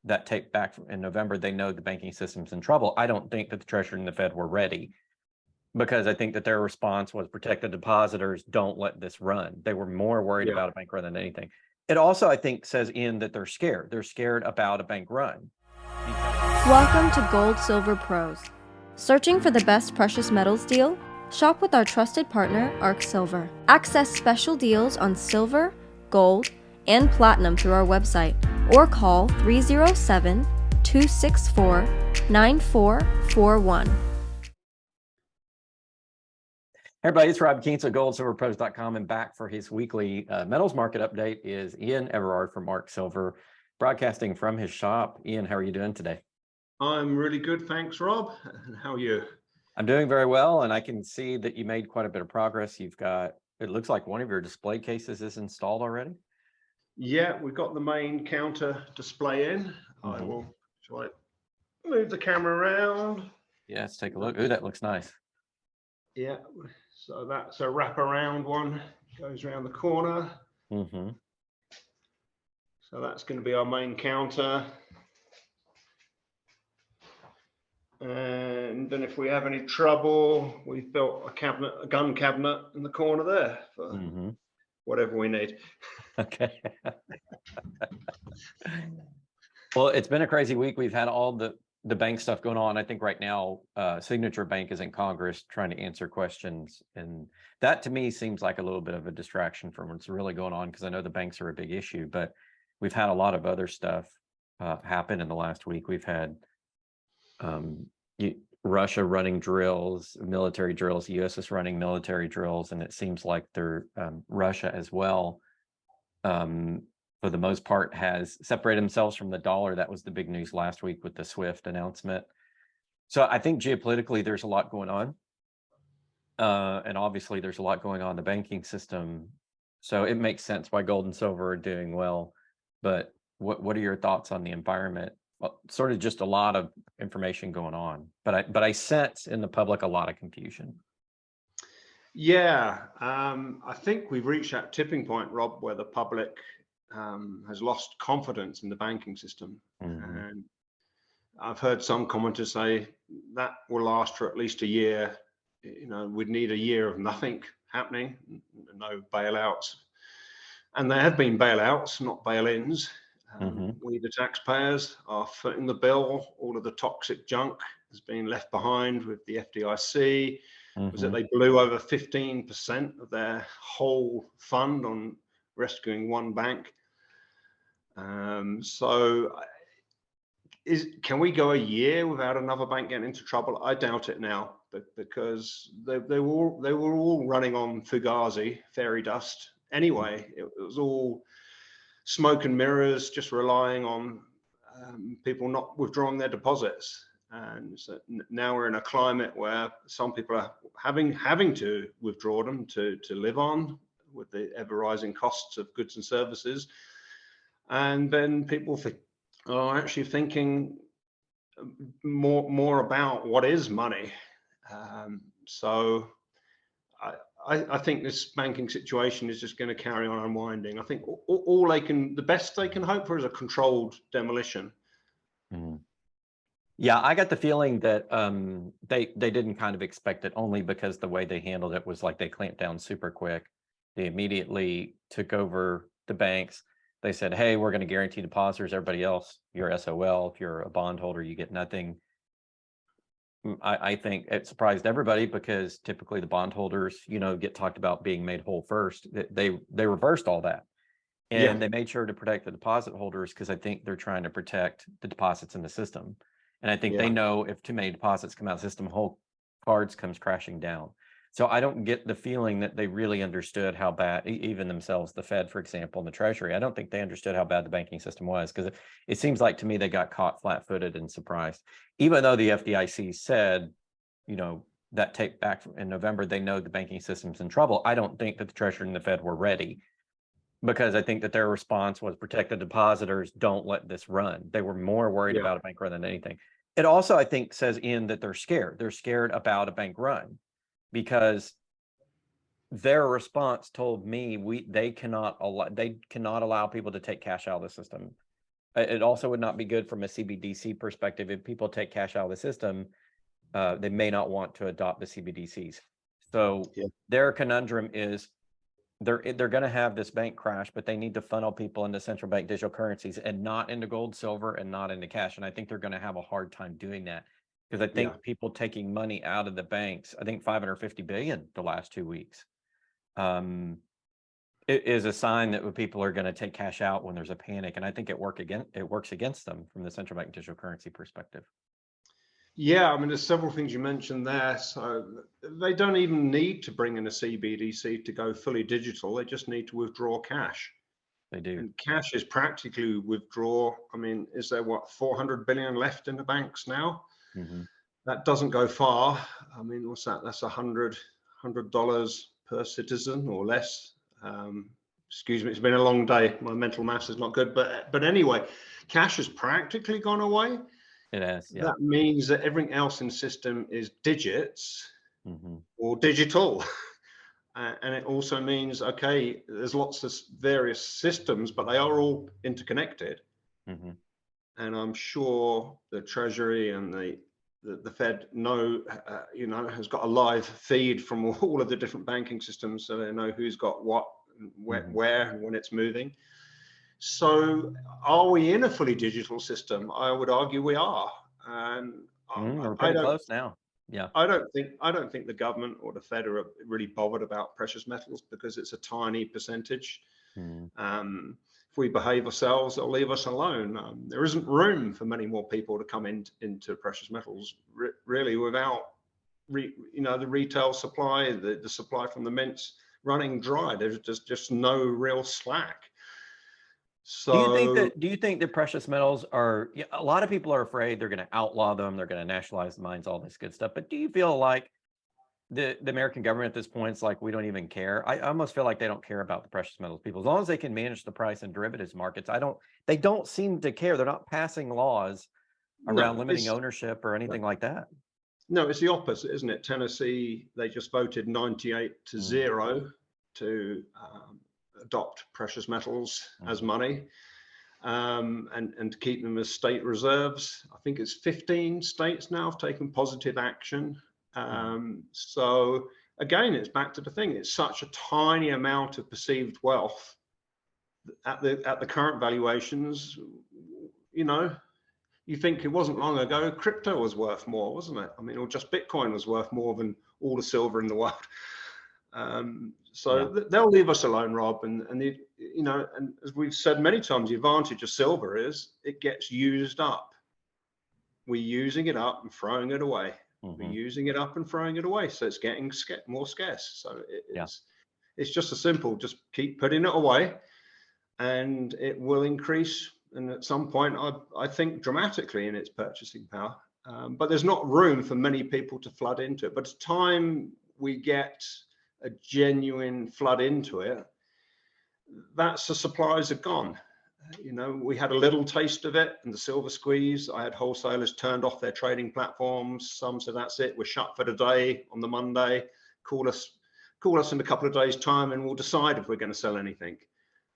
that tape back in November, they know the banking system's in trouble. I don't think that the Treasury and the Fed were ready, because I think that their response was protect the depositors, don't let this run. They were more worried about a bank run than anything. It also, I think, says, Ian, that they're scared. They're scared about a bank run. Welcome to Gold Silver Pros. Searching for the best precious metals deal? Shop with our trusted partner, Ark Silver. Access special deals on silver, gold, and platinum through our website, or call 307-264-9441. Hey everybody, it's 𝘺𝙀𝘾𝙊𝙈 at �GoldSilverPros.com, and back for his weekly metals market update is Ian Everard from Ark Silver, broadcasting from his shop. Ian, how are you doing today? I'm really good, thanks, Rob. How are you? I'm doing very well, and I can see that you made quite a bit of progress. You've got, it looks like one of your display cases is installed already. Yeah, we've got the main counter display in. Shall I move the camera around? Yeah, let's take a look. Ooh, that looks nice. Yeah, so that's a wraparound one, goes around the corner. So that's going to be our main counter. And then if we have any trouble, we've built a cabinet, a gun cabinet in the corner there for whatever we need. Okay. Well, it's been a crazy week. We've had all the bank stuff going on. I think right now, Signature Bank is in Congress trying to answer questions. And that to me seems like a little bit of a distraction from what's really going on, because I know the banks are a big issue, but we've had a lot of other stuff happen in the last week. We've had Russia running drills, military drills, the US is running military drills, and it seems like they're Russia as well, for the most part, has separated themselves from the dollar. That was the big news last week with the SWIFT announcement. So I think geopolitically there's a lot going on, and obviously there's a lot going on in the banking system. So it makes sense why gold and silver are doing well. But what are your thoughts on the environment? Well, sort of just a lot of information going on, but I sense in the public a lot of confusion. Yeah, I think we've reached that tipping point, Rob, where the public has lost confidence in the banking system. And I've heard some commenters say that will last for at least a year. You know, we'd need a year of nothing happening, no bailouts. And there have been bailouts, not bail-ins. We, the taxpayers, are footing the bill. All of the toxic junk has been left behind with the FDIC. Was that they blew over 15% of their whole fund on rescuing one bank. So can we go a year without another bank getting into trouble? I doubt it now, because they were all running on Fugazi, fairy dust. Anyway, it was all smoke and mirrors, just relying on people not withdrawing their deposits. And so now we're in a climate where some people are having to withdraw them to live on, with the ever-rising costs of goods and services. And then people are actually thinking more about what is money. So I think this banking situation is just going to carry on unwinding. I think the best they can hope for is a controlled demolition. Yeah, I got the feeling that they didn't kind of expect it, only because the way they handled it was like they clamped down super quick. They immediately took over the banks. They said, hey, we're going to guarantee depositors. Everybody else, you're SOL. If you're a bondholder, you get nothing. I think it surprised everybody, because typically the bondholders, get talked about being made whole first. They reversed all that, and they made sure to protect the deposit holders, because I think they're trying to protect the deposits in the system. And I think they know if too many deposits come out of the system, whole cards comes crashing down. So I don't get the feeling that they really understood how bad, even themselves, the Fed, for example, and the Treasury, I don't think they understood how bad the banking system was, because it seems like to me they got caught flat-footed and surprised. Even though the FDIC said, that tape back in November, they know the banking system's in trouble, I don't think that the Treasury and the Fed were ready, because I think that their response was protect the depositors, don't let this run. They were more worried about a bank run than anything. It also, I think, says, Ian, that they're scared. They're scared about a bank run, because their response told me they cannot allow people to take cash out of the system. It also would not be good from a CBDC perspective. If people take cash out of the system, they may not want to adopt the CBDCs. So Yeah. their conundrum is they're going to have this bank crash, but they need to funnel people into central bank digital currencies and not into gold, silver, and not into cash. And I think they're going to have a hard time doing that, because I think people taking money out of the banks, I think 550 billion the last 2 weeks, it is a sign that people are going to take cash out when there's a panic. And I think it works against them from the central bank digital currency perspective. Yeah, I mean, there's several things you mentioned there. So they don't even need to bring in a CBDC to go fully digital. They just need to withdraw cash. They do. And cash is practically withdraw. I mean, is there 400 billion left in the banks now? That doesn't go far. I mean, what's that? That's $100 per citizen or less. Excuse me, it's been a long day. My mental maths is not good, but anyway, cash has practically gone away. It has. Yeah. That means that everything else in the system is digits or digital. And it also means, okay, there's lots of various systems, but they are all interconnected. And I'm sure the Treasury and the Fed has got a live feed from all of the different banking systems, so they know who's got what, where, and when it's moving. So are we in a fully digital system? I would argue we are. And we're pretty close now. Yeah. I don't think the government or the Fed are really bothered about precious metals, because it's a tiny percentage. If we behave ourselves, they'll leave us alone. There isn't room for many more people to come into precious metals, really, without the retail supply, the supply from the mints running dry. There's just no real slack. So do you think that precious metals are, a lot of people are afraid they're going to outlaw them, they're going to nationalize the mines, all this good stuff, but do you feel like the American government at this point is like, we don't even care? I almost feel like they don't care about the precious metals people, as long as they can manage the price in derivatives markets. They don't seem to care. They're not passing laws around limiting ownership or anything like that. No, it's the opposite, isn't it? Tennessee, they just voted 98-0 to adopt precious metals as money, and to keep them as state reserves. I think it's 15 states now have taken positive action. So again, it's back to the thing. It's such a tiny amount of perceived wealth at the current valuations. You think it wasn't long ago crypto was worth more, wasn't it? I mean, or just Bitcoin was worth more than all the silver in the world. They'll leave us alone, Rob. And as we've said many times, the advantage of silver is it gets used up. We're using it up and throwing it away. We're using it up and throwing it away. So it's getting more scarce. So it's just a simple, just keep putting it away and it will increase. And at some point, I think dramatically in its purchasing power. But there's not room for many people to flood into it. But it's time we get a genuine flood into it, that's the supplies are gone. We had a little taste of it in the silver squeeze. I had wholesalers turned off their trading platforms. Some said, that's it, we're shut for the day on the Monday. Call us in a couple of days' time and we'll decide if we're going to sell anything.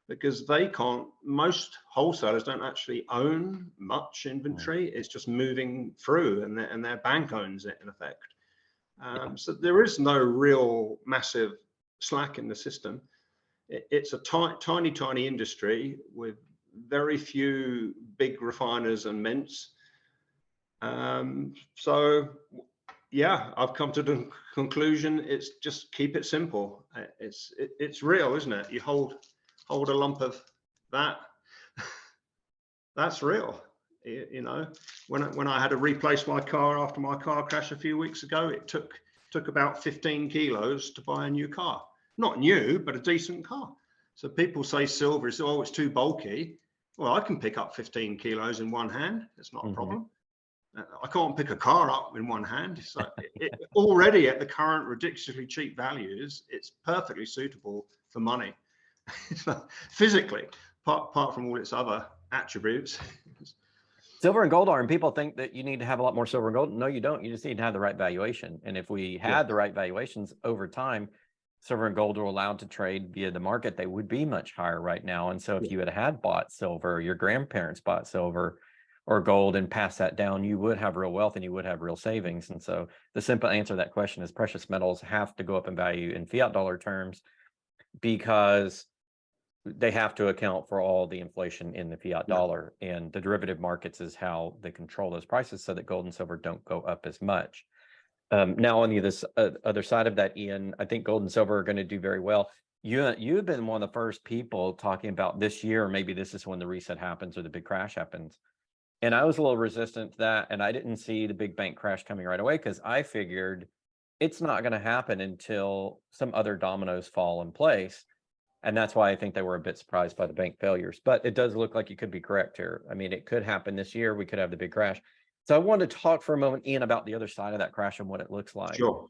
Because they can't, most wholesalers don't actually own much inventory. It's just moving through and their bank owns it in effect. So there is no real massive slack in the system. It's a tiny industry with very few big refiners and mints. So yeah, I've come to the conclusion, it's just keep it simple. It's real, isn't it? You hold a lump of that, that's real. When I had to replace my car after my car crash a few weeks ago, it took about 15 kilos to buy a new car. Not new, but a decent car. So people say silver is, it's too bulky. Well, I can pick up 15 kilos in one hand. It's not a problem. I can't pick a car up in one hand. So already at the current ridiculously cheap values, it's perfectly suitable for money. Physically, apart from all its other attributes. Silver and gold are, and people think that you need to have a lot more silver and gold. No, you don't. You just need to have the right valuation. And if we had the right valuations over time, silver and gold were allowed to trade via the market, they would be much higher right now. And so if you had bought silver, your grandparents bought silver or gold and passed that down, you would have real wealth and you would have real savings. And so the simple answer to that question is precious metals have to go up in value in fiat dollar terms because they have to account for all the inflation in the fiat dollar, and the derivative markets is how they control those prices so that gold and silver don't go up as much. Now on the other side of that, Ian, I think gold and silver are going to do very well. You've been one of the first people talking about this year, maybe this is when the reset happens or the big crash happens. And I was a little resistant to that, and I didn't see the big bank crash coming right away because I figured it's not going to happen until some other dominoes fall in place. And that's why I think they were a bit surprised by the bank failures. But it does look like you could be correct here. I mean, it could happen this year. We could have the big crash. So I wanted to talk for a moment, Ian, about the other side of that crash and what it looks like. Sure.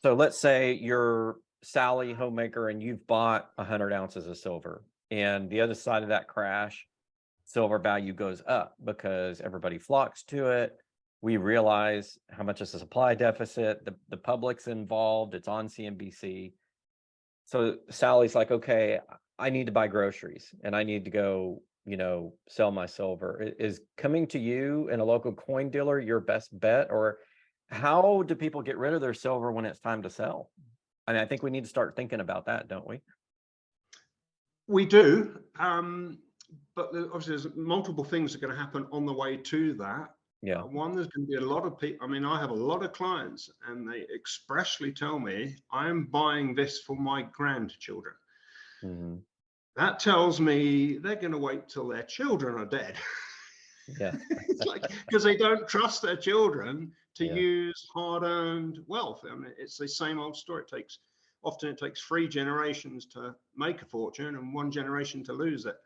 So let's say you're Sally homemaker and you've bought 100 ounces of silver, and the other side of that crash, silver value goes up because everybody flocks to it. We realize how much is a supply deficit. The public's involved. It's on CNBC. So Sally's like, okay, I need to buy groceries and I need to go, sell my silver. Is coming to you in a local coin dealer your best bet? Or how do people get rid of their silver when it's time to sell? I mean, I think we need to start thinking about that, don't we? We do. But obviously there's multiple things that are going to happen on the way to that. Yeah. One, there's going to be a lot of people. I mean, I have a lot of clients and they expressly tell me, I'm buying this for my grandchildren. Mm-hmm. That tells me they're going to wait till their children are dead. Yeah. It's like, because they don't trust their children to use hard-earned wealth. I mean, it's the same old story. Often it takes 3 generations to make a fortune and 1 generation to lose it.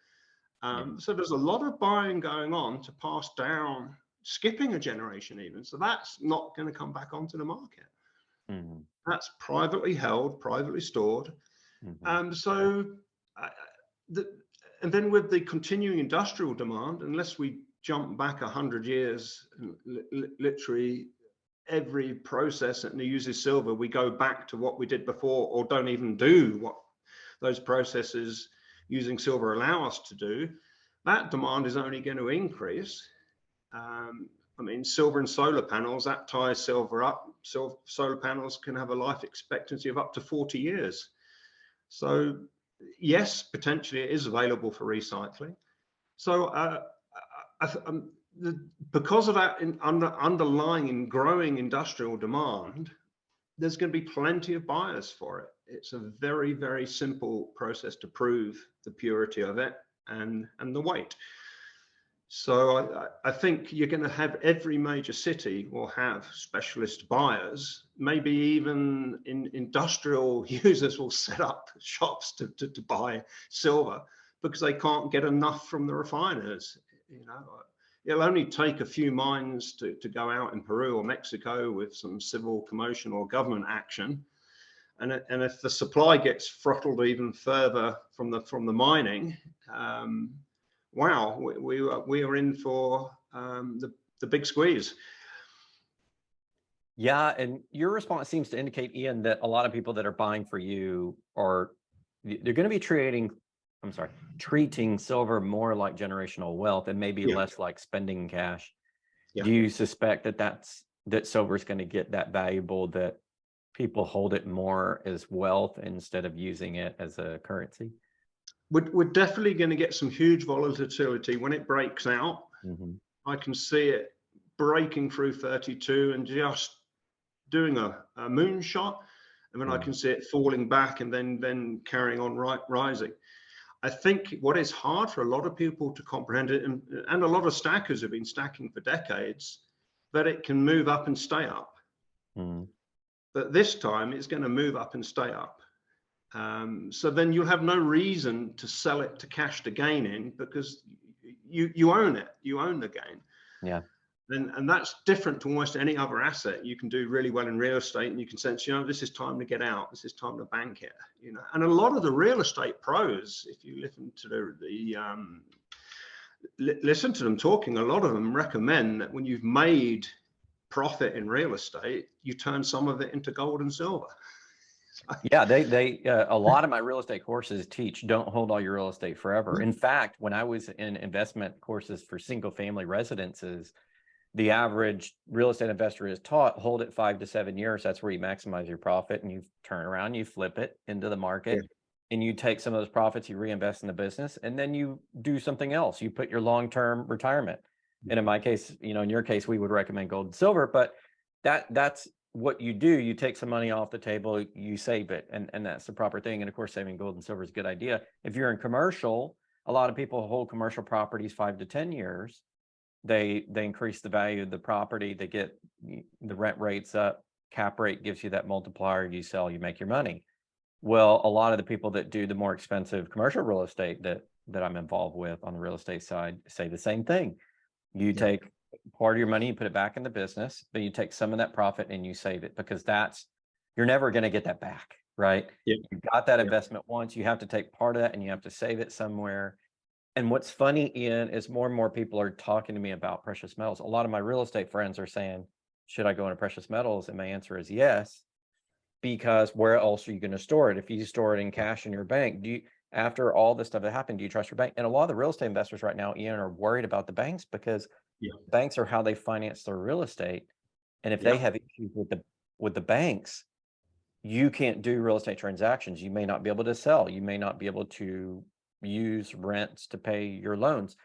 So there's a lot of buying going on to pass down, skipping a generation even. So that's not going to come back onto the market. Mm-hmm. That's privately held, privately stored. Mm-hmm. And then with the continuing industrial demand, unless we jump back 100 years, literally every process that uses silver, we go back to what we did before, or don't even do what those processes using silver allow us to do. That demand is only going to increase. I mean, silver and solar panels, that ties silver up. So solar panels can have a life expectancy of up to 40 years. So yes, potentially it is available for recycling. So because of that underlying and growing industrial demand, there's going to be plenty of buyers for it. It's a very, very simple process to prove the purity of it and the weight. So I think you're going to have every major city will have specialist buyers. Maybe even industrial users will set up shops to buy silver because they can't get enough from the refiners. It'll only take a few mines to go out in Peru or Mexico with some civil commotion or government action. And if the supply gets throttled even further from the mining, wow, we are in for the big squeeze. Yeah, and your response seems to indicate, Ian, that a lot of people that are buying for you they're going to be treating silver more like generational wealth and maybe less like spending cash. Do you suspect that silver is going to get that valuable that people hold it more as wealth instead of using it as a currency? We're definitely going to get some huge volatility when it breaks out. Mm-hmm. I can see it breaking through 32 and just doing a moonshot, and then I can see it falling back and then carrying on rising. I think what is hard for a lot of people to comprehend it, and a lot of stackers have been stacking for decades, that it can move up and stay up. Mm. But this time it's going to move up and stay up. So then you'll have no reason to sell it to cash the gain in because you own it. You own the gain. Yeah. And that's different to almost any other asset. You can do really well in real estate and you can sense, this is time to get out. This is time to bank it. And a lot of the real estate pros, if you listen to listen to them talking, a lot of them recommend that when you've made profit in real estate, you turn some of it into gold and silver. Yeah, a lot of my real estate courses teach don't hold all your real estate forever. In fact, when I was in investment courses for single family residences, the average real estate investor is taught hold it 5 to 7 years. That's where you maximize your profit, and you turn around, you flip it into the market, and you take some of those profits, you reinvest in the business, and then you do something else. You put your long-term retirement. And in my case, in your case, we would recommend gold and silver, but that's what you do. You take some money off the table, you save it, and that's the proper thing. And of course, saving gold and silver is a good idea. If you're in commercial, a lot of people hold commercial properties 5 to 10 years. They increase the value of the property, they get the rent rates up, cap rate gives you that multiplier, you sell, you make your money. Well, a lot of the people that do the more expensive commercial real estate that I'm involved with on the real estate side say the same thing. You take part of your money, you put it back in the business, but you take some of that profit and you save it, because you're never going to get that back, right? You got that investment once, you have to take part of that and you have to save it somewhere. And what's funny, Ian, is more and more people are talking to me about precious metals. A lot of my real estate friends are saying, should I go into precious metals? And my answer is yes, because where else are you going to store it? If you store it in cash in your bank, after all this stuff that happened, do you trust your bank? And a lot of the real estate investors right now, Ian, are worried about the banks, because banks are how they finance their real estate. And if they have issues with the banks, you can't do real estate transactions. You may not be able to sell. You may not be able to use rents to pay your loans.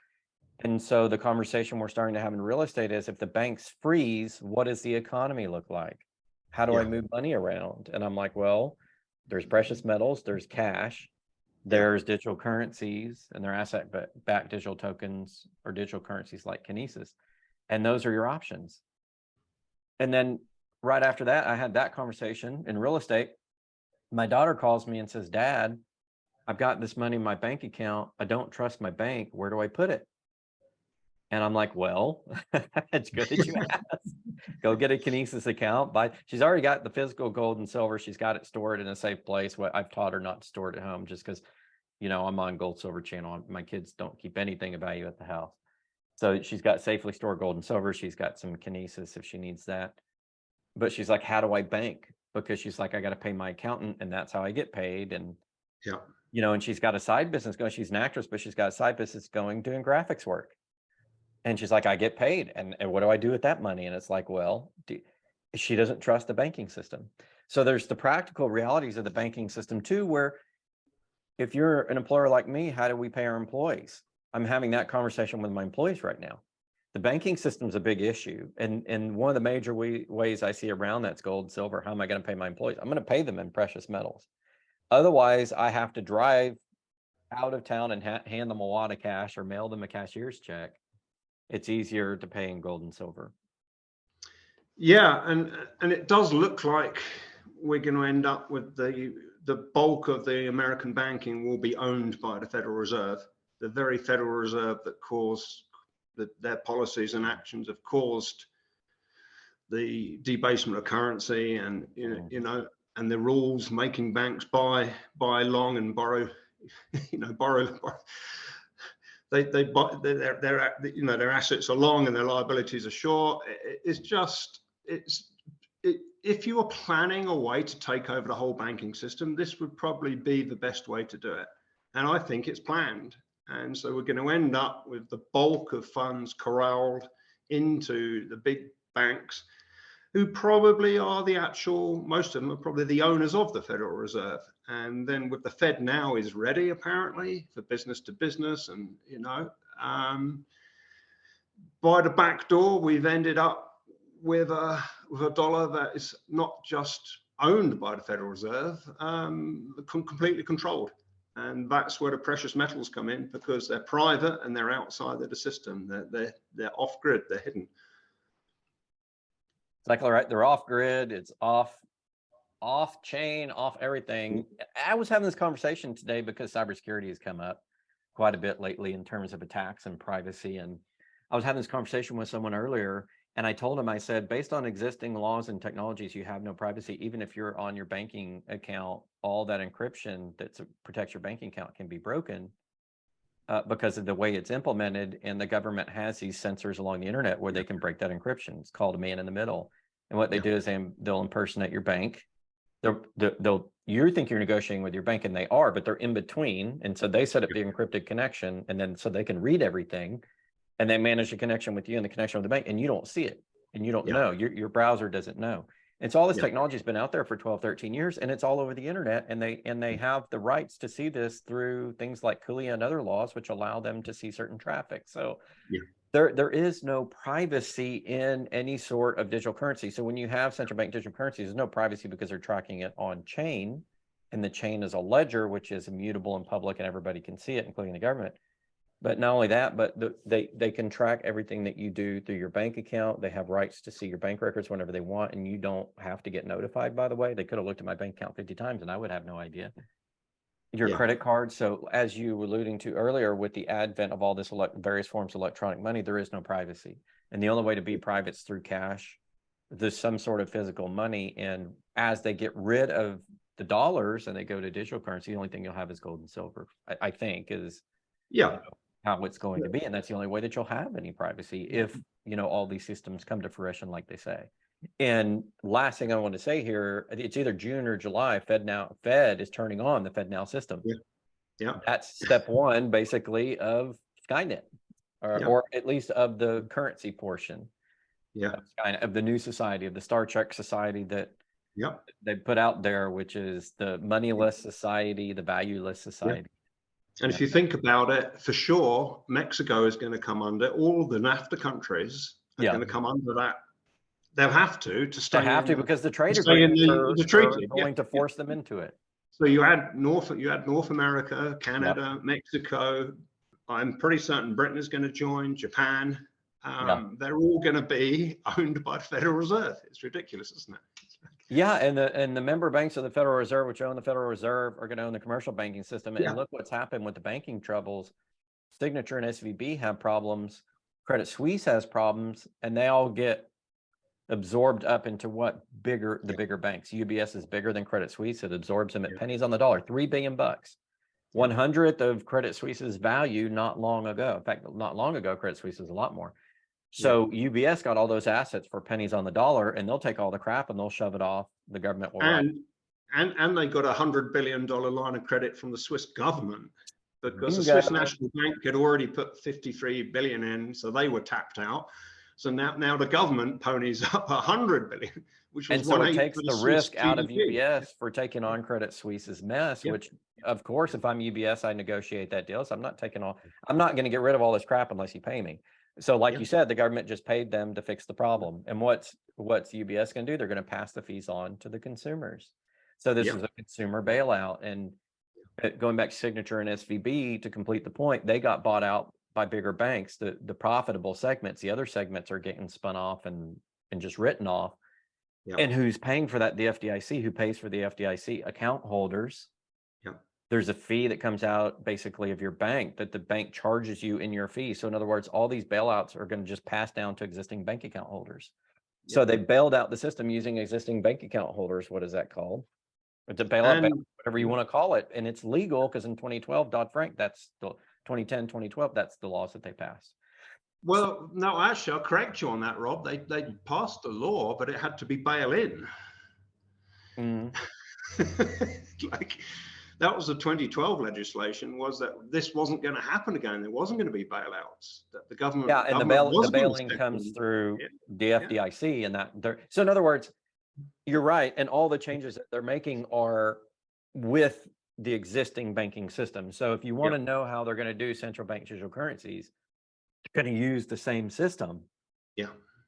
And so the conversation we're starting to have in real estate is, if the banks freeze, what does the economy look like? How do I move money around? And I'm like, well, there's precious metals, there's cash, there's digital currencies, and they're asset-backed digital tokens or digital currencies like Kinesis. And those are your options. And then right after that, I had that conversation in real estate. My daughter calls me and says, Dad, I've got this money in my bank account. I don't trust my bank. Where do I put it? And I'm like, well, it's good that you asked. Go get a Kinesis account. She's already got the physical gold and silver. She's got it stored in a safe place. I've taught her not to store it at home, just because, I'm on Gold Silver channel. My kids don't keep anything of value at the house. So she's got safely stored gold and silver. She's got some Kinesis if she needs that. But she's like, how do I bank? Because she's like, I got to pay my accountant, and that's how I get paid. And and she's got a side business going. She's an actress, but she's got a side business going, doing graphics work. And she's like, I get paid. And what do I do with that money? And it's like, well, she doesn't trust the banking system. So there's the practical realities of the banking system too, where if you're an employer like me, how do we pay our employees? I'm having that conversation with my employees right now. The banking system is a big issue. And one of the major ways I see around that's gold and silver. How am I going to pay my employees? I'm going to pay them in precious metals. Otherwise, I have to drive out of town and hand them a wad of cash or mail them a cashier's check. It's easier to pay in gold and silver. Yeah, and it does look like we're going to end up with the bulk of the American banking will be owned by the Federal Reserve, the very Federal Reserve that caused their policies and actions have caused the debasement of currency, and and the rules making banks buy long and borrow, borrow. They buy their assets are long and their liabilities are short. If you are planning a way to take over the whole banking system, this would probably be the best way to do it. And I think it's planned. And so we're going to end up with the bulk of funds corralled into the big banks, who probably are most of them are probably the owners of the Federal Reserve. And then with the Fed now is ready, apparently, for business to business. And, by the back door, we've ended up with a dollar that is not just owned by the Federal Reserve, completely controlled. And that's where the precious metals come in, because they're private and they're outside of the system. They're off grid, they're hidden. Exactly right. They're off grid. It's off chain, off everything. I was having this conversation today because cybersecurity has come up quite a bit lately in terms of attacks and privacy. And I was having this conversation with someone earlier, and I told him, I said, based on existing laws and technologies, you have no privacy. Even if you're on your banking account, all that encryption that protects your banking account can be broken because of the way it's implemented. And the government has these sensors along the internet where they can break that encryption. It's called a man in the middle. And what they do is they'll impersonate your bank, you think you're negotiating with your bank, and they are, but they're in between. And so they set up the encrypted connection, and then so they can read everything, and they manage the connection with you and the connection with the bank, and you don't see it, and you don't know. Your browser doesn't know. And so all this technology has been out there for 12, 13 years, and it's all over the internet, and they have the rights to see this through things like CULIA and other laws, which allow them to see certain traffic. So there is no privacy in any sort of digital currency. So when you have central bank digital currencies, there's no privacy because they're tracking it on chain, and the chain is a ledger, which is immutable and public, and everybody can see it, including the government. But not only that, but they can track everything that you do through your bank account. They have rights to see your bank records whenever they want, and you don't have to get notified, by the way. They could have looked at my bank account 50 times, and I would have no idea. Your credit card. So as you were alluding to earlier, with the advent of all this various forms of electronic money, there is no privacy. And the only way to be private is through cash. There's some sort of physical money. And as they get rid of the dollars and they go to digital currency, the only thing you'll have is gold and silver, I think, is how it's going to be. And that's the only way that you'll have any privacy if, all these systems come to fruition, like they say. And last thing I want to say here, it's either June or July. Fed is turning on the FedNow system. That's step one, basically, of Skynet, or at least of the currency portion of Skynet, of the new society, of the Star Trek society that they put out there, which is the moneyless society, the valueless society. And if you think about it, for sure, Mexico is going to come under, all the NAFTA countries are going to come under that. They'll have to stay. They have to, because the trade agreements are going to force them into it. So you add North America, Canada, Mexico. I'm pretty certain Britain is going to join, Japan. They're all going to be owned by the Federal Reserve. It's ridiculous, isn't it? Yeah, and the member banks of the Federal Reserve, which own the Federal Reserve, are going to own the commercial banking system. And look what's happened with the banking troubles. Signature and SVB have problems. Credit Suisse has problems, and they all get absorbed up into the bigger banks. UBS is bigger than Credit Suisse. It absorbs them at pennies on the dollar, $3 billion. 1/100th of Credit Suisse's value not long ago. In fact, not long ago, Credit Suisse was a lot more. So UBS got all those assets for pennies on the dollar, and they'll take all the crap and they'll shove it off. The government will. And they got a $100 billion line of credit from the Swiss government, because the Swiss National Bank had already put 53 billion in, so they were tapped out. So now the government ponies up 100 billion, which was, and so it takes the risk out of UBS for taking on Credit Suisse's mess. Which, of course, if I'm UBS, I negotiate that deal. So I'm not going to get rid of all this crap unless you pay me. So like you said, the government just paid them to fix the problem. And what's UBS going to do? They're going to pass the fees on to the consumers. So this is a consumer bailout. And going back to Signature and SVB, to complete the point, they got bought out by bigger banks. The profitable segments, the other segments, are getting spun off and just written off. And who's paying for that? The FDIC. Who pays for the FDIC? Account holders. There's a fee that comes out basically of your bank that the bank charges you in your fee. So in other words, all these bailouts are going to just pass down to existing bank account holders. So they bailed out the system using existing bank account holders. What is that called? It's a bailout, whatever you want to call it. And it's legal because in 2012, Dodd-Frank, that's the 2010, 2012, that's the laws that they passed. Well, no, actually, I'll correct you on that, Rob. They passed the law, but it had to be bail-in. That was the 2012 legislation, was that this wasn't going to happen again. There wasn't going to be bailouts. That the government. And the bailing comes through the FDIC, and that. So in other words, you're right, and all the changes that they're making are with the existing banking system. So if you want to know how they're going to do central bank digital currencies, they're going to use the same system.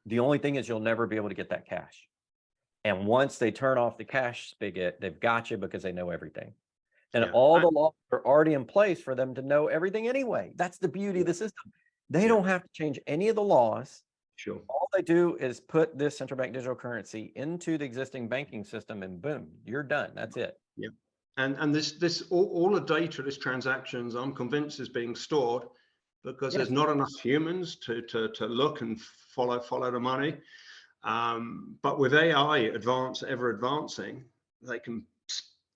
The only thing is you'll never be able to get that cash. And once they turn off the cash spigot, they've got you because they know everything. And all the laws are already in place for them to know everything anyway. That's the beauty of the system. They don't have to change any of the laws. All they do is put this central bank digital currency into the existing banking system, and boom, you're done. That's it. And this all the data, this transactions, I'm convinced, is being stored because there's not enough humans to look and follow the money. But with AI ever advancing, they can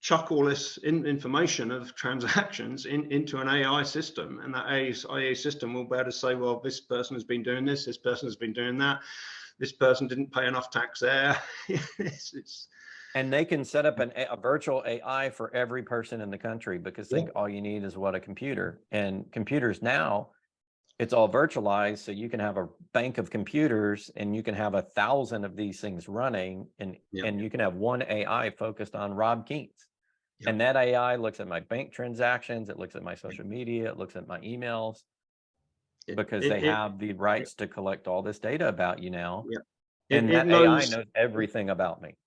chuck all this information of transactions into an AI system, and that AI system will be able to say, well, this person has been doing this person has been doing that, this person didn't pay enough tax there. And they can set up a virtual AI for every person in the country because Yeah. all you need is what, a computer. And computers now, it's all virtualized. So you can have a bank of computers and you can have 1,000 of these things running, and Yeah. you can have one AI focused on 𝘰𝙾𝘾. Yeah. And that AI looks at my bank transactions, it looks at my social media, it looks at my emails, because they have the rights to collect all this data about you now. Yeah. And that AI knows everything about me.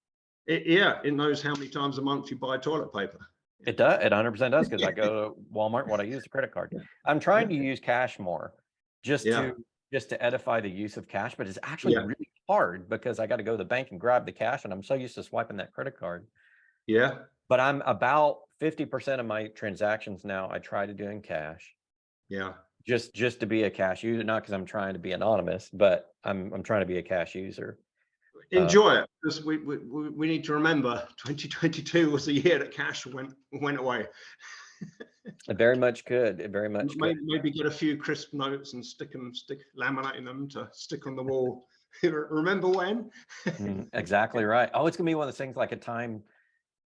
It knows how many times a month you buy toilet paper. It does. It 100% does, because I go to Walmart, what I use a credit card. Yeah. I'm trying to use cash more, just Yeah. to edify the use of cash, but it's actually really hard because I got to go to the bank and grab the cash, and I'm so used to swiping that credit card. Yeah. But I'm about 50% of my transactions now I try to do in cash. Yeah. Just to be a cash user, not because I'm trying to be anonymous, but I'm trying to be a cash user. Enjoy it, because we need to remember 2022 was the year that cash went away. It very much could. It very much could. Maybe get a few crisp notes and laminating them to stick on the wall. Remember when? Exactly right. Oh, it's gonna be one of those things like a time,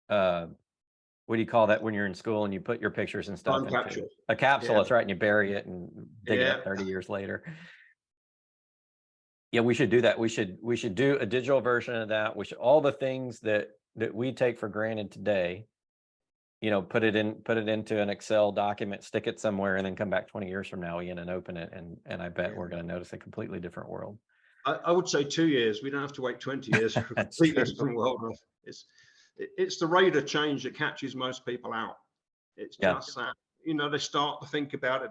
what do you call that when you're in school and you put your pictures and stuff into capsule. A capsule? Yeah. That's right, and you bury it and dig it up 30 years later. Yeah, we should do that. We should do a digital version of that. We should, all the things that we take for granted today, you know, put it into an Excel document, stick it somewhere, and then come back 20 years from now, Ian, and open it, and I bet we're going to notice a completely different world. I would say 2 years. We don't have to wait 20 years for a completely different world. It's the rate of change that catches most people out. It's just that, you know, they start to think about it,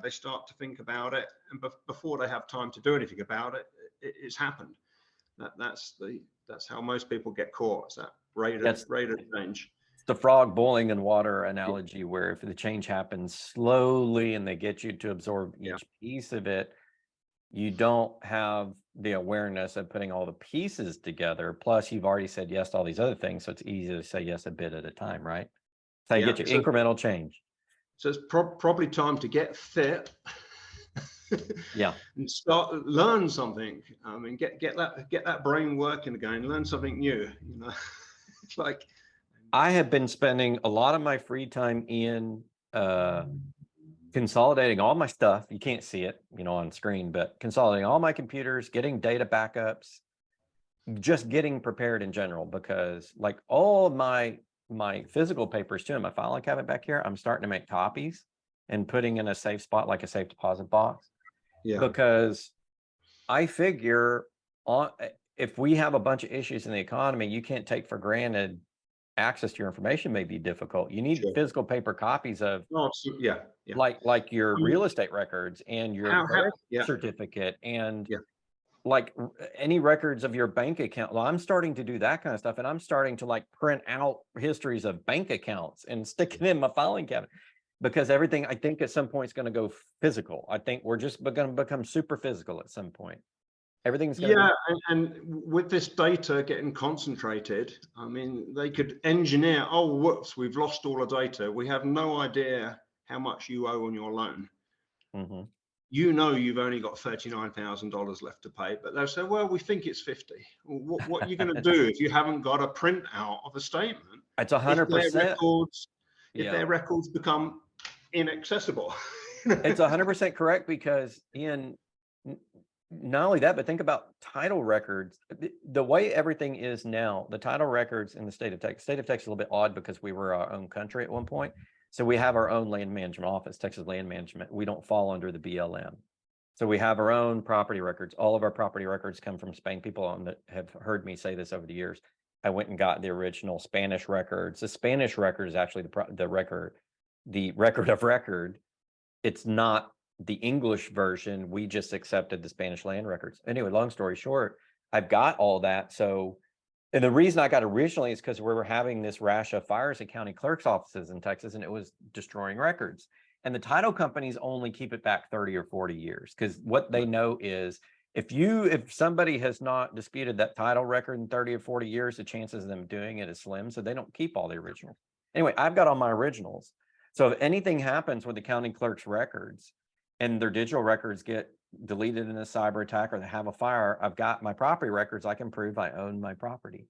and before they have time to do anything about it, it's happened. That's how most people get caught. It's that rate of change. It's the frog boiling in water analogy, where if the change happens slowly and they get you to absorb each piece of it, you don't have the awareness of putting all the pieces together. Plus, you've already said yes to all these other things, so it's easy to say yes a bit at a time, right? So you get your incremental change. So it's probably time to get fit. And learn something. I mean, get that brain working again. Learn something new. You know, it's like I have been spending a lot of my free time, Ian, consolidating all my stuff. You can't see it, you know, on screen, but consolidating all my computers, getting data backups, just getting prepared in general, because like all of my physical papers too, in my filing cabinet back here, I'm starting to make copies and putting in a safe spot, like a safe deposit box. Because I figure if we have a bunch of issues in the economy, you can't take for granted access to your information may be difficult. You need physical paper copies of like your real estate records and your birth certificate and like any records of your bank account. Well, I'm starting to do that kind of stuff, and I'm starting to like print out histories of bank accounts and stick it in my filing cabinet, because everything I think at some point is going to go physical. I think we're just going to become super physical at some point. Everything's going to and with this data getting concentrated, I mean, they could engineer, oh, whoops, we've lost all the data. We have no idea how much you owe on your loan. You know, you've only got $39,000 left to pay, but they'll say, well, we think it's 50. What are you going to do if you haven't got a printout of a statement? It's 100%. If their records become inaccessible. It's 100% correct, because Ian, not only that, but think about title records. The way everything is now, the title records in the state of Texas. State of Texas is a little bit odd because we were our own country at one point. So we have our own land management office, Texas Land Management. We don't fall under the BLM. So we have our own property records. All of our property records come from Spain. People that have heard me say this over the years. I went and got the original Spanish records. The Spanish record is actually the record of record. It's not the English version. We just accepted the Spanish land records. Anyway, long story short, I've got all that. So, and the reason I got originally is because we were having this rash of fires at county clerk's offices in Texas, and it was destroying records. And the title companies only keep it back 30 or 40 years, because what they know is if somebody has not disputed that title record in 30 or 40 years, the chances of them doing it is slim. So they don't keep all the originals. Anyway, I've got all my originals. So if anything happens with the county clerk's records and their digital records get deleted in a cyber attack or they have a fire, I've got my property records. I can prove I own my property.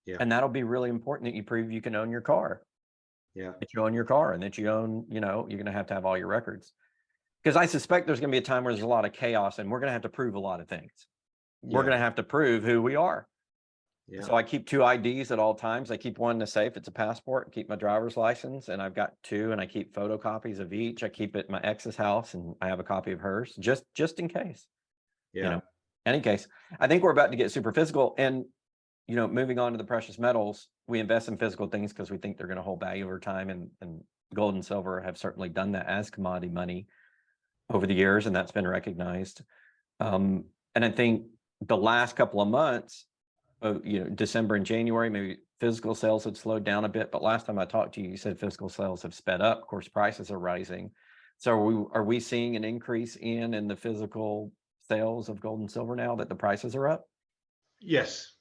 Yeah. And that'll be really important that you prove you can own your car, Yeah. that you own your car and that you own, you're going to have all your records. Because I suspect there's going to be a time where there's a lot of chaos and we're going to have to prove a lot of things. We're going to have to prove who we are. Yeah. So I keep 2 IDs at all times. I keep one in the safe. It's a passport. I keep my driver's license, and I've got 2, and I keep photocopies of each. I keep it at my ex's house, and I have a copy of hers, just in case. Yeah. Any case. I think we're about to get super physical. And moving on to the precious metals, we invest in physical things because we think they're going to hold value over time, and gold and silver have certainly done that as commodity money over the years, and that's been recognized. And I think the last couple of months, December and January, maybe physical sales had slowed down a bit, but last time I talked to you, you said physical sales have sped up. Of course, prices are rising. So are we seeing an increase in the physical sales of gold and silver now that the prices are up? Yes.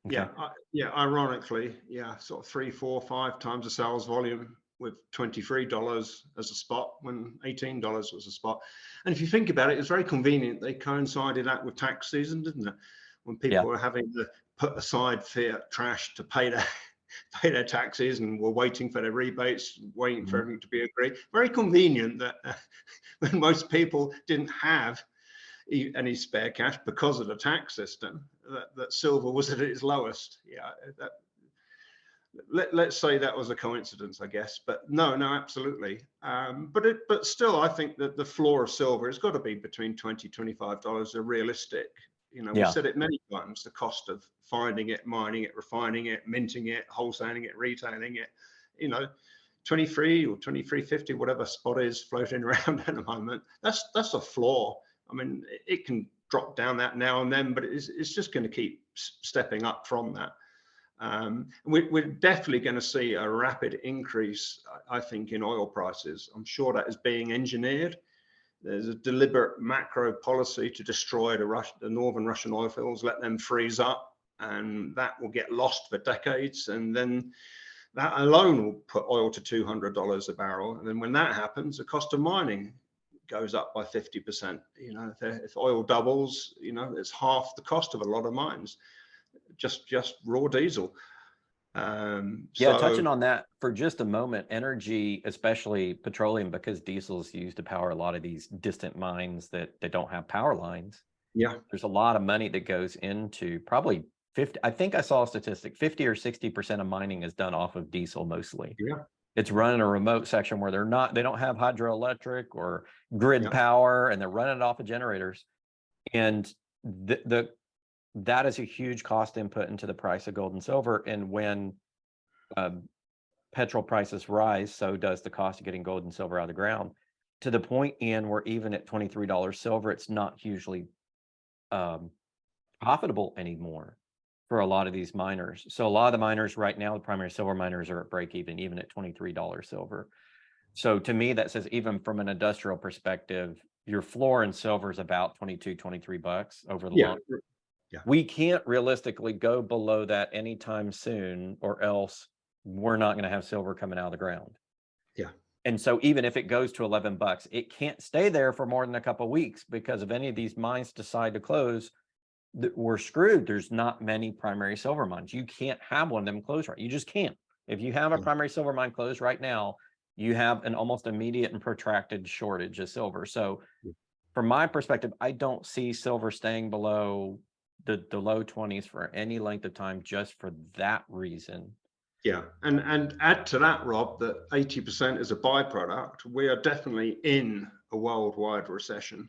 Okay. Yeah. Ironically, sort of 3, 4, 5 times the sales volume with $23 as a spot when $18 was a spot. And if you think about it, it's very convenient. They coincided that with tax season, didn't it? When people were having to put aside fiat trash to pay their taxes and were waiting for their rebates, waiting for everything to be agreed. Very convenient that when most people didn't have any spare cash because of the tax system, that silver was at its lowest. Let's say that was a coincidence, I guess, but no, absolutely. But still, I think that the floor of silver has got to be between $20, $25 are realistic. We've said it many times, the cost of finding it, mining it, refining it, minting it, wholesaling it, retailing it, 23 or 23.50, whatever spot is floating around at the moment, that's a floor. I mean, it can drop down that now and then, but it's just going to keep stepping up from that. We're definitely going to see a rapid increase, I think, in oil prices. I'm sure that is being engineered. There's a deliberate macro policy to destroy the northern Russian oil fields, let them freeze up, and that will get lost for decades. And then that alone will put oil to $200 a barrel. And then when that happens, the cost of mining goes up by 50%. If oil doubles, it's half the cost of a lot of mines, just raw diesel. Touching on that for just a moment, energy, especially petroleum, because diesel is used to power a lot of these distant mines that don't have power lines. There's a lot of money that goes into probably 50. I think I saw a statistic, 50 or 60% of mining is done off of diesel mostly. It's run in a remote section where they don't have hydroelectric or grid power, and they're running it off of generators. And that is a huge cost input into the price of gold and silver. And when petrol prices rise, so does the cost of getting gold and silver out of the ground, to the point, Ian, where even at $23 silver, it's not hugely profitable anymore for a lot of these miners. So a lot of the miners right now, the primary silver miners, are at break even at $23 silver. So to me, that says even from an industrial perspective, your floor in silver is about 22, 23 bucks over the long. We can't realistically go below that anytime soon, or else we're not going to have silver coming out of the ground. And so even if it goes to 11 bucks, it can't stay there for more than a couple of weeks, because if any of these mines decide to close, we're screwed. There's not many primary silver mines. You can't have one of them close right. You just can't. If you have a primary silver mine closed right now, you have an almost immediate and protracted shortage of silver. So from my perspective, I don't see silver staying below the low 20s for any length of time, just for that reason. And add to that, Rob, that 80% is a byproduct. We are definitely in a worldwide recession,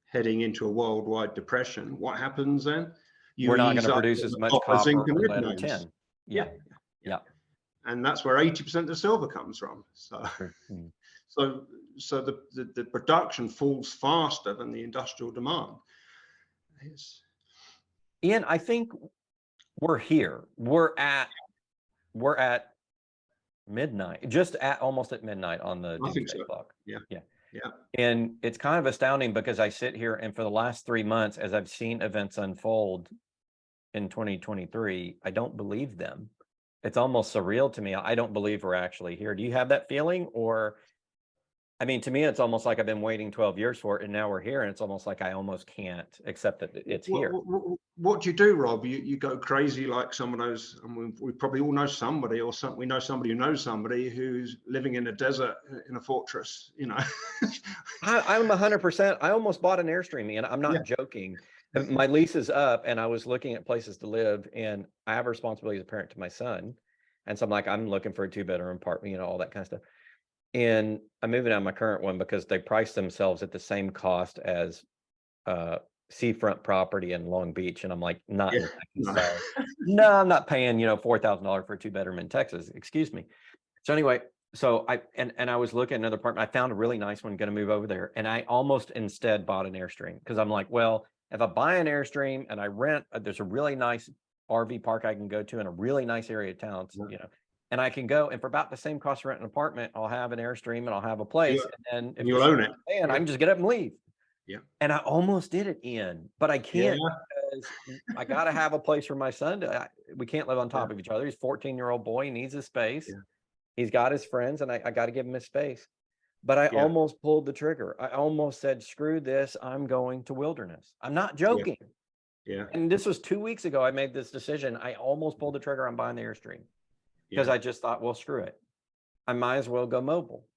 heading into a worldwide depression. What happens then? We're not going to produce as much copper or lead or tin. And that's where 80% of the silver comes from. So the production falls faster than the industrial demand. Ian, I think we're here. We're at midnight, almost at midnight on the doomsday clock. And it's kind of astounding, because I sit here, and for the last 3 months, as I've seen events unfold in 2023, I don't believe them. It's almost surreal to me. I don't believe we're actually here. Do you have that feeling? Or I mean, to me, it's almost like I've been waiting 12 years for it, and now we're here, and it's almost like I almost can't accept that it's here. What do you do, Rob? You go crazy like some of those, and we probably all know somebody, or we know somebody who knows somebody who's living in a desert in a fortress, you know. I'm 100%. I almost bought an Airstream, and I'm not joking. My lease is up, and I was looking at places to live, and I have a responsibility as a parent to my son. And so I'm like, I'm looking for a 2-bedroom apartment, you know, all that kind of stuff. And I'm moving out of my current one because they price themselves at the same cost as seafront property in Long Beach. And I'm like, not in Texas. No, I'm not paying, you know, $4,000 for a 2-bedroom in Texas. Excuse me. So anyway, so I was looking at another apartment. I found a really nice one, going to move over there. And I almost instead bought an Airstream because I'm like, well, if I buy an Airstream and I rent, there's a really nice RV park I can go to in a really nice area of town, you know, and I can go, and for about the same cost of rent an apartment, I'll have an Airstream and I'll have a place. And if you'll own it, and I can just get up and leave. Yeah. And I almost did it, Ian, but I can't because I got to have a place for my son. We can't live on top of each other. He's a 14-year-old boy. He needs his space. He's got his friends, and I got to give him his space. But I almost pulled the trigger. I almost said, screw this. I'm going to Wilderness. I'm not joking. Yeah. And this was 2 weeks ago. I made this decision. I almost pulled the trigger on buying the Airstream because I just thought, well, screw it. I might as well go mobile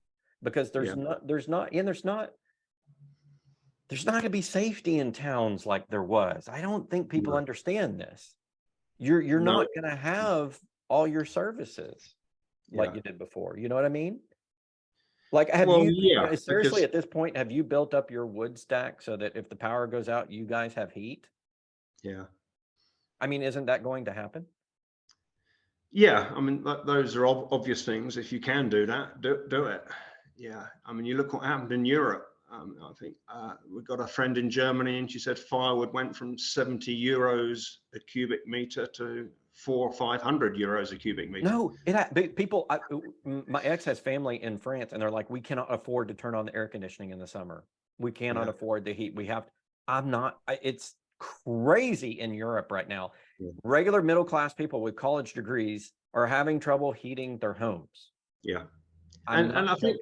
because there's not going to be safety in towns like there was. I don't think people understand this. You're not going to have all your services like you did before. You know what I mean? Like, seriously, at this point, have you built up your wood stack so that if the power goes out, you guys have heat? Yeah. I mean, isn't that going to happen? Yeah. I mean, those are obvious things. If you can do that, do it. Yeah. I mean, you look what happened in Europe. I think we've got a friend in Germany, and she said firewood went from 70 euros a cubic meter to 400 or 500 euros a cubic meter. No, people. My ex has family in France, and they're like, we cannot afford to turn on the air conditioning in the summer. We cannot afford the heat. We have. It's crazy in Europe right now. Regular middle class people with college degrees are having trouble heating their homes. Yeah. And I think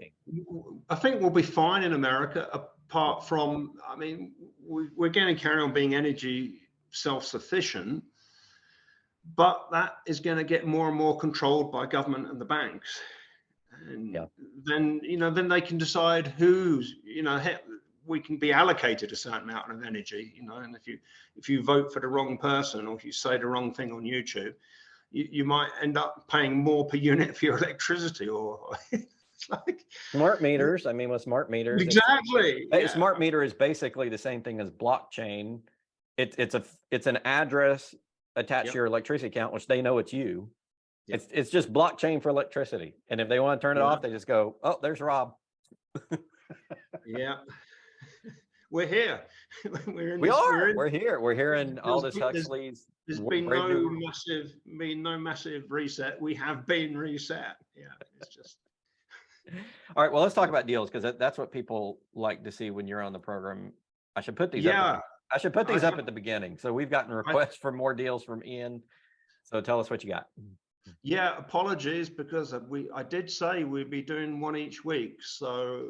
we'll be fine in America, apart from, I mean, we're going to carry on being energy self-sufficient, but that is going to get more and more controlled by government and the banks. And then, you know, then they can decide who's, you know, we can be allocated a certain amount of energy, you know, and if you vote for the wrong person, or if you say the wrong thing on YouTube, you might end up paying more per unit for your electricity, or it's like smart meters. I mean, with smart meters, exactly. Smart meter is basically the same thing as blockchain. It's an address attached to your electricity account, which they know it's you. It's just blockchain for electricity. And if they want to turn it off, they just go, oh, there's Rob. We're here. We're here in Aldous Huxley's. There's been no massive reset. We have been reset. Yeah, it's just. All right. Well, let's talk about deals, because that's what people like to see when you're on the program. I should put these up. I should put these up at the beginning. So we've gotten requests for more deals from Ian. So tell us what you got. Yeah, apologies, because I did say we'd be doing one each week. So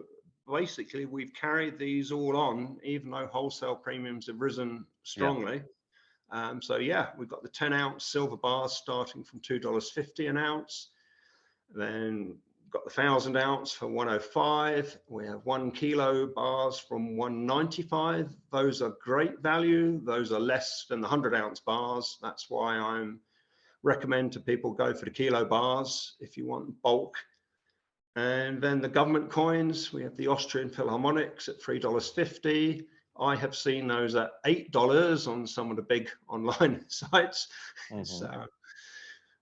basically, we've carried these all on, even though wholesale premiums have risen strongly. So yeah, we've got the 10-ounce silver bars starting from $2.50 an ounce. Then got the 1,000-ounce for $105. We have 1 kilo bars from $195. Those are great value. Those are less than the 100-ounce bars. That's why I'm recommend to people go for the kilo bars if you want bulk. And then the government coins, we have the Austrian Philharmonics at $3.50. I have seen those at $8 on some of the big online sites.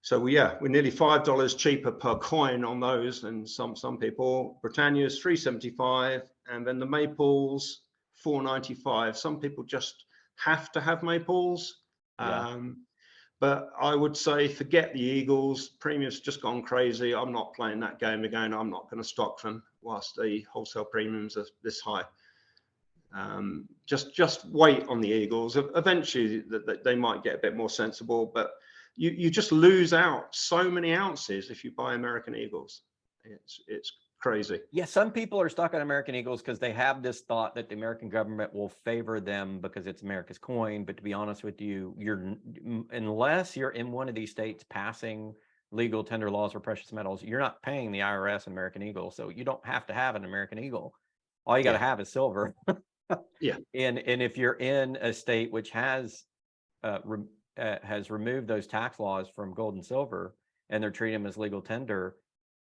So we're nearly $5 cheaper per coin on those than some people. Britannia's $3.75, and then the Maples $4.95. Some people just have to have Maples. But I would say forget the Eagles. Premium's just gone crazy. I'm not playing that game again. I'm not going to stock them whilst the wholesale premiums are this high. Just wait on the Eagles. Eventually, they might get a bit more sensible, but you just lose out so many ounces if you buy American Eagles. It's crazy. Yeah, some people are stuck on American Eagles because they have this thought that the American government will favor them because it's America's coin. But to be honest with you, unless you're in one of these states passing legal tender laws for precious metals, you're not paying the IRS and American Eagle. So you don't have to have an American Eagle. All you got to have is silver. Yeah. And if you're in a state which has removed those tax laws from gold and silver, and they're treating them as legal tender,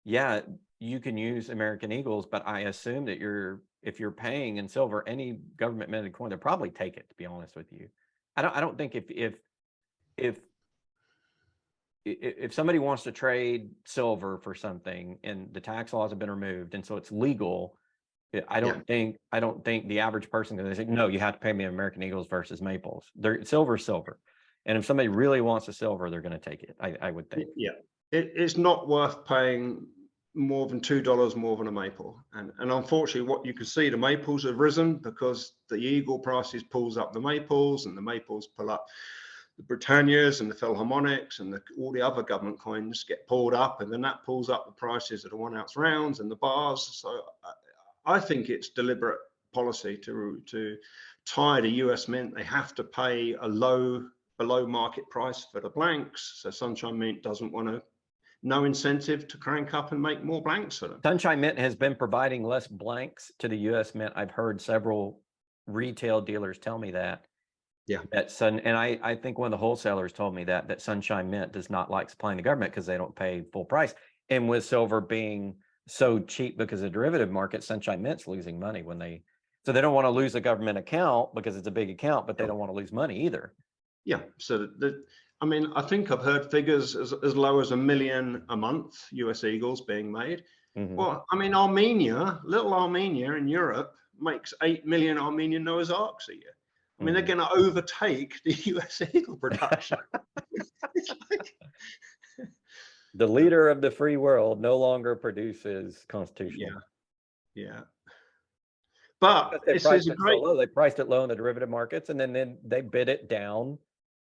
yeah, you can use American Eagles, but I assume that if you're paying in silver, any government minted coin, they'll probably take it, to be honest with you. I don't think if somebody wants to trade silver for something and the tax laws have been removed and so it's legal, I don't think the average person can say, no, you have to pay me American Eagles versus Maples. Silver's silver. And if somebody really wants a silver, they're going to take it, I would think. Yeah. It's not worth paying more than $2 more than a maple. And unfortunately, what you can see, the maples have risen because the eagle prices pulls up the maples, and the maples pull up the Britannias and the 𝘾𝙀𝘾𝙊 and all the other government coins get pulled up, and then that pulls up the prices of the 1 ounce rounds and the bars. So I think it's deliberate policy to tie the US Mint. They have to pay a below market price for the blanks. So Sunshine Mint doesn't want to, no incentive to crank up and make more blanks for them. Sunshine Mint has been providing less blanks to the US Mint. I've heard several retail dealers tell me that. Yeah. And I think one of the wholesalers told me that Sunshine Mint does not like supplying the government because they don't pay full price. And with silver being so cheap because of the derivative market, Sunshine Mint's losing money so they don't want to lose a government account because it's a big account, but they don't want to lose money either. Yeah. So I mean, I think I've heard figures as low as 1 million a month, US Eagles being made. Mm-hmm. Well, I mean, little Armenia in Europe makes 8 million Armenian Noah's Arks a year. I mean, they're going to overtake the US Eagle production. It's like... The leader of the free world no longer produces constitutional. Yeah. But they priced it low in the derivative markets, and then they bid it down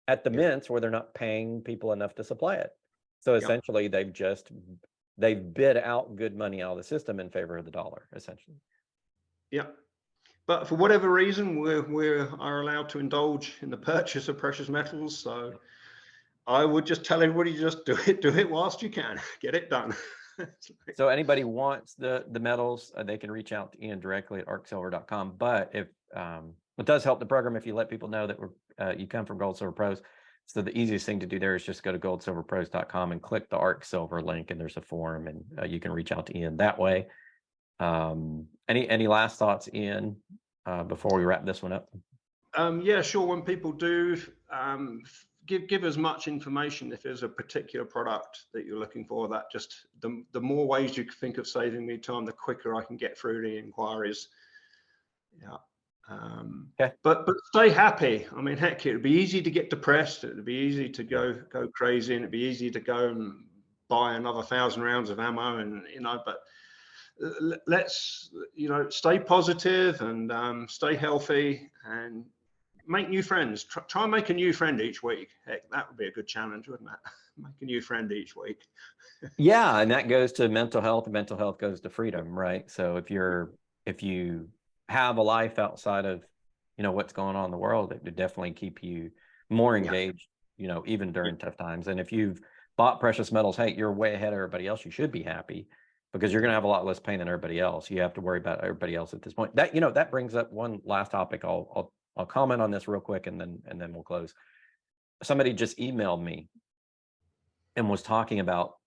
at the mints where they're not paying people enough to supply it. So essentially they've bid out good money out of the system in favor of the dollar, essentially. Yeah. But for whatever reason, we are allowed to indulge in the purchase of precious metals. So I would just tell everybody, just do it whilst you can, get it done. So anybody wants the metals, they can reach out to Ian directly at arksilver.com. But if it does help the program if you let people know that you come from Gold Silver Pros. So the easiest thing to do there is just go to goldsilverpros.com and click the Ark Silver link, and there's a form, and you can reach out to Ian that way. Any last thoughts, Ian, before we wrap this one up? Yeah, sure. When people do, give as much information if there's a particular product that you're looking for. That just the more ways you can think of saving me time, the quicker I can get through the inquiries. Yeah. Okay. But stay happy. I mean, heck, it'd be easy to get depressed. It'd be easy to go crazy, and it'd be easy to go and buy another 1,000 rounds of ammo, and but let's stay positive and stay healthy and make new friends. Try and make a new friend each week. Heck, that would be a good challenge, wouldn't it? Make a new friend each week. Yeah, and that goes to mental health, and mental health goes to freedom, right? So if you have a life outside of what's going on in the world, it would definitely keep you more engaged, even during tough times. And if you've bought precious metals, hey, you're way ahead of everybody else. You should be happy, because you're going to have a lot less pain than everybody else. You have to worry about everybody else at this point. That brings up one last topic. I'll comment on this real quick, and then we'll close. Somebody just emailed me and was talking about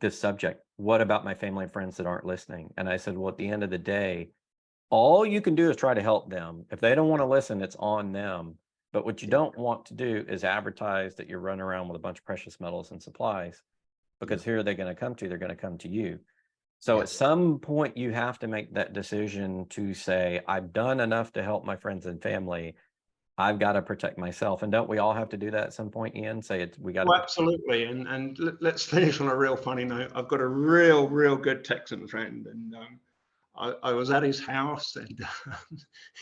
this subject. What about my family and friends that aren't listening? And I said, well, at the end of the day, all you can do is try to help them. If they don't want to listen, it's on them. But what you don't want to do is advertise that you're running around with a bunch of precious metals and supplies, because who are they going to come to? They're going to come to you. So at some point, you have to make that decision to say, I've done enough to help my friends and family. I've got to protect myself. And don't we all have to do that at some point, Ian? We got to. Well, absolutely. And let's finish on a real funny note. I've got a real good Texan friend, and I was at his house, and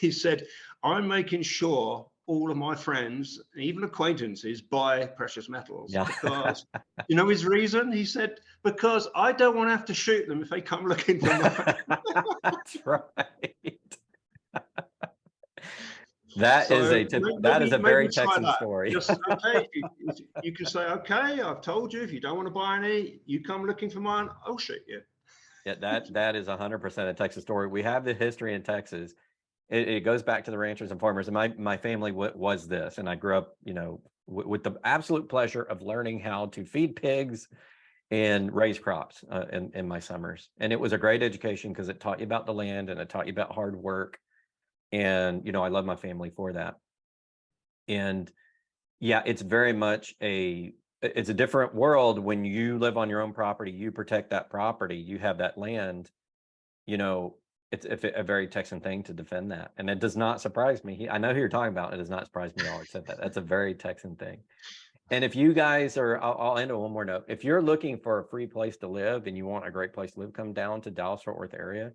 he said, I'm making sure all of my friends, even acquaintances, buy precious metals. Yeah. Because, you know his reason? He said, because I don't want to have to shoot them if they come looking for mine. That's right. That is a very Texan story. Just, okay, you can say, okay, I've told you, if you don't want to buy any, you come looking for mine, I'll shoot you. Yeah, that is 100% a Texas story. We have the history in Texas. It goes back to the ranchers and farmers. And my family was this, and I grew up, you know, with the absolute pleasure of learning how to feed pigs and raise crops in my summers. And it was a great education because it taught you about the land and it taught you about hard work. And, you know, I love my family for that. And yeah, it's very much it's a different world when you live on your own property, you protect that property, you have that land, you know, it's a very Texan thing to defend that. And it does not surprise me. I know who you're talking about. It does not surprise me at all, except that that's a very Texan thing. And if you guys are, I'll end on one more note. If you're looking for a free place to live and you want a great place to live, come down to Dallas-Fort Worth area.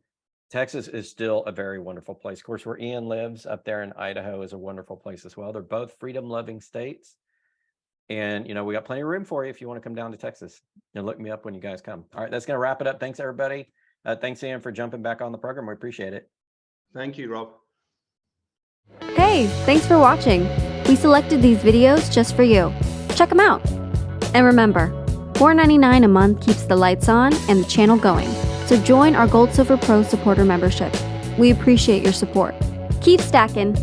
Texas is still a very wonderful place. Of course, where Ian lives up there in Idaho is a wonderful place as well. They're both freedom-loving states. And, you know, we got plenty of room for you if you want to come down to Texas. And look me up when you guys come. All right, that's going to wrap it up. Thanks, everybody. Thanks, Ian, for jumping back on the program. We appreciate it. Thank you, Rob. Hey, thanks for watching. We selected these videos just for you. Check them out. And remember, $4.99 a month keeps the lights on and the channel going. So join our Gold Silver Pro supporter membership. We appreciate your support. Keep stacking.